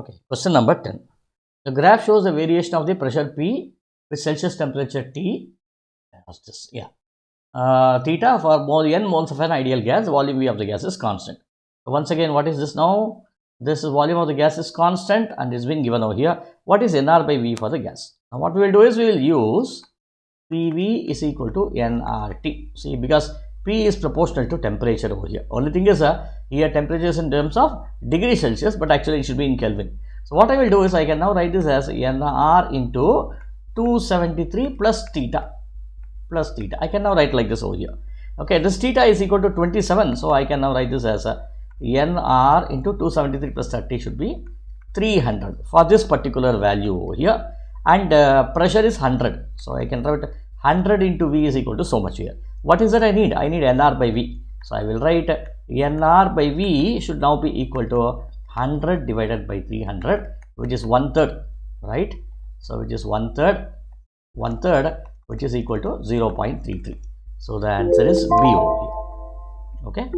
Okay, question number 10. The graph shows the variation of the pressure P with Celsius temperature T. What's this? Yeah. Theta for n moles of an ideal gas, volume V of the gas is constant. So once again, what is this now? This volume of the gas is constant and is being given over here. What is nR by V for the gas? Now what we will do is we will use PV is equal to nRT. See, because P is proportional to temperature over here. Only thing is here temperature is in terms of degree Celsius, but actually it should be in Kelvin. So what I will do is I can now write this as nR into 273 plus theta. I can now write like this over here. Okay, this theta is equal to 27. So I can now write this as nR into 273 plus 30 should be 300 for this particular value over here. And pressure is 100. So I can write 100 into V is equal to so much here. What is that I need? I need nR by V. So I will write nR by V should now be equal to 100 divided by 300, which is 1/3, right? So which is 1/3, which is equal to 0.33. So the answer is B over here. Okay.